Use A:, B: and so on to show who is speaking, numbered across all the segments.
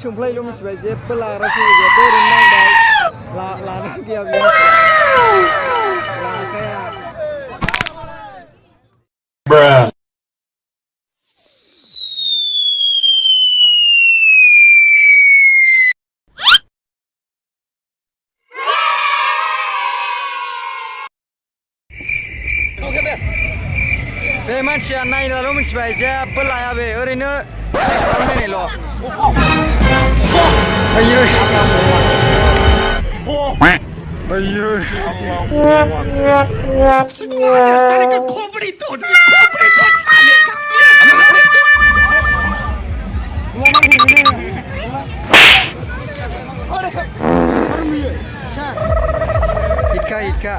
A: सोंफ्लायल' मिथिबाय जेबो लाग्रासो गैया ओरैनो नांबाय लानो गैया बेयो लाखाया बे मानसिया नायनाल' मिथिबाय जेबो लाया बे ओरैनो नायनायल' आयै Ika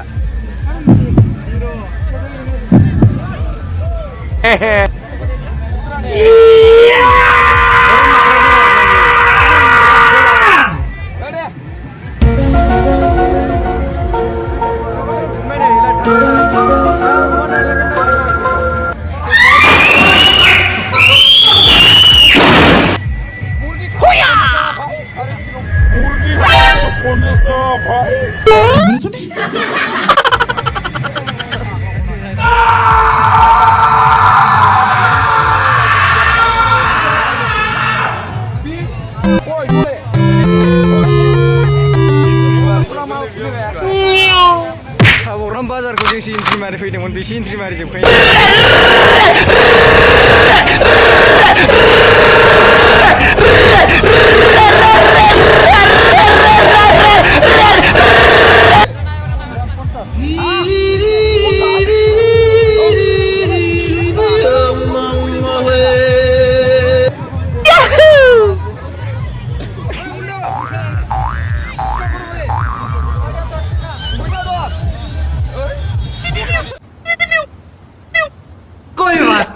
A: Saboran bazarku जोंसो इन्ट्रि मारि फैदोंमोन बेसो इन्ट्रि मारि जोबखायो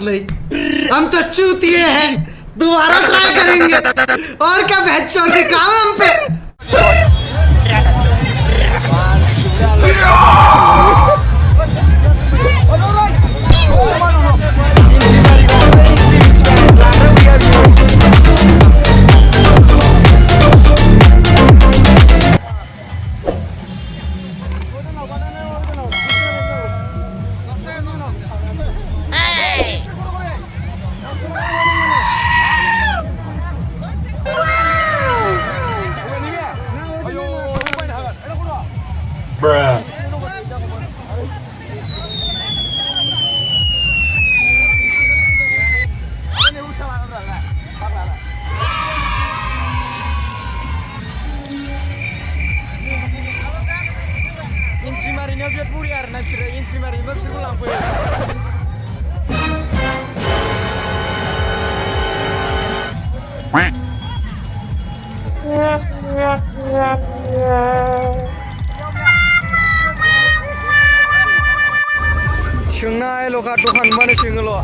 B: नहीं हम तो चूतिए हैं दोबारा ट्राई करेंगे और क्या बहस चल रही काम हम पे
C: Bruh.
A: Inci marinya biar puriar, naik sudah inci marinya baru sudah lampu ya. Syengna lo kat Tuhan mana syeng lo?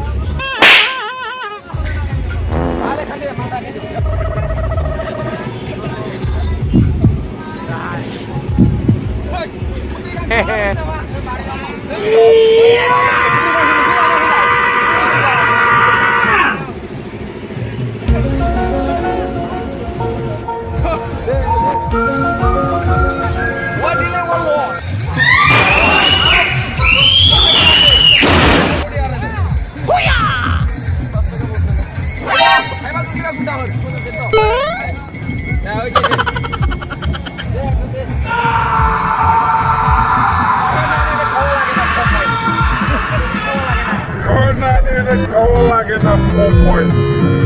A: Hehe.
C: Like in a 4 point.